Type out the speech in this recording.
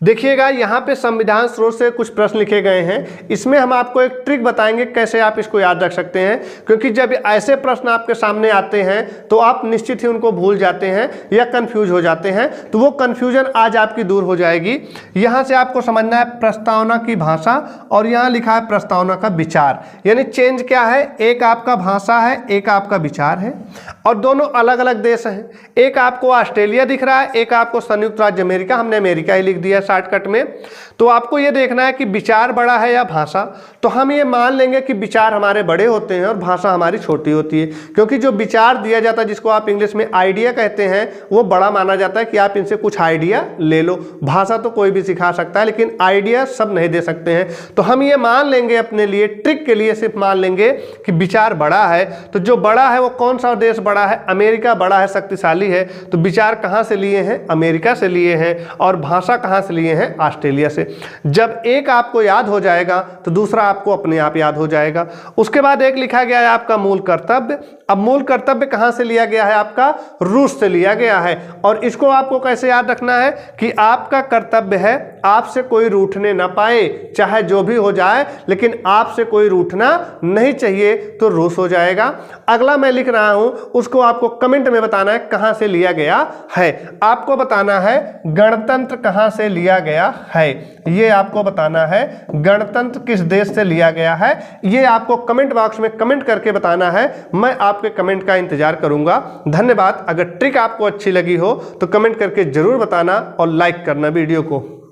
देखिएगा यहाँ पे संविधान स्रोत से कुछ प्रश्न लिखे गए हैं। इसमें हम आपको एक ट्रिक बताएंगे कैसे आप इसको याद रख सकते हैं, क्योंकि जब ऐसे प्रश्न आपके सामने आते हैं तो आप निश्चित ही उनको भूल जाते हैं या कंफ्यूज हो जाते हैं। तो वो कंफ्यूजन आज आपकी दूर हो जाएगी। यहाँ से आपको समझना है प्रस्तावना की भाषा, और यहाँ लिखा है प्रस्तावना का विचार। यानी चेंज क्या है, एक आपका भाषा है, एक आपका विचार है, और दोनों अलग अलग देश हैं। एक आपको ऑस्ट्रेलिया दिख रहा है, एक आपको संयुक्त राज्य अमेरिका, हमने अमेरिका ही लिख दिया शॉर्टकट में। तो आपको ये देखना है कि विचार बड़ा है या भाषा। तो हम ये मान लेंगे कि विचार हमारे बड़े होते हैं और भाषा हमारी छोटी होती है, क्योंकि जो विचार दिया जाता है, जिसको आप इंग्लिश में आइडिया कहते हैं, वो बड़ा माना जाता है कि आप इनसे कुछ आइडिया ले लो। भाषा तो कोई भी सिखा सकता है, लेकिन आइडिया सब नहीं दे सकते हैं। तो हम ये मान लेंगे अपने लिए, ट्रिक के लिए सिर्फ मान लेंगे कि विचार बड़ा है। तो जो बड़ा है वो कौन सा देश बड़ा है, अमेरिका बड़ा है, शक्तिशाली है। तो विचार कहाँ से लिए हैं, अमेरिका से लिए हैं, और भाषा कहाँ से लिए हैं, ऑस्ट्रेलिया से। जब एक आपको याद हो जाएगा तो दूसरा आपको अपने आप याद हो जाएगा। उसके बाद एक लिखा गया है आपका मूल कर्तव्य। अब मूल कर्तव्य कहाँ से लिया गया है, आपका रूस से लिया गया है। और इसको आपको कैसे याद रखना है कि आपका कर्तव्य है आपसे कोई रूठने ना पाए, चाहे जो भी हो जाए, लेकिन आपसे कोई रूठना नहीं चाहिए, तो रूस हो जाएगा। अगला मैं लिख रहा हूं, उसको आपको कमेंट में बताना है कहां से लिया गया है। आपको बताना है गणतंत्र कहां से लिया गया है, ये आपको बताना है गणतंत्र किस देश से लिया गया है। ये आपको कमेंट बॉक्स में कमेंट करके बताना है। मैं आपके कमेंट का इंतजार करूंगा। धन्यवाद। अगर ट्रिक आपको अच्छी लगी हो तो कमेंट करके जरूर बताना और लाइक करना वीडियो को।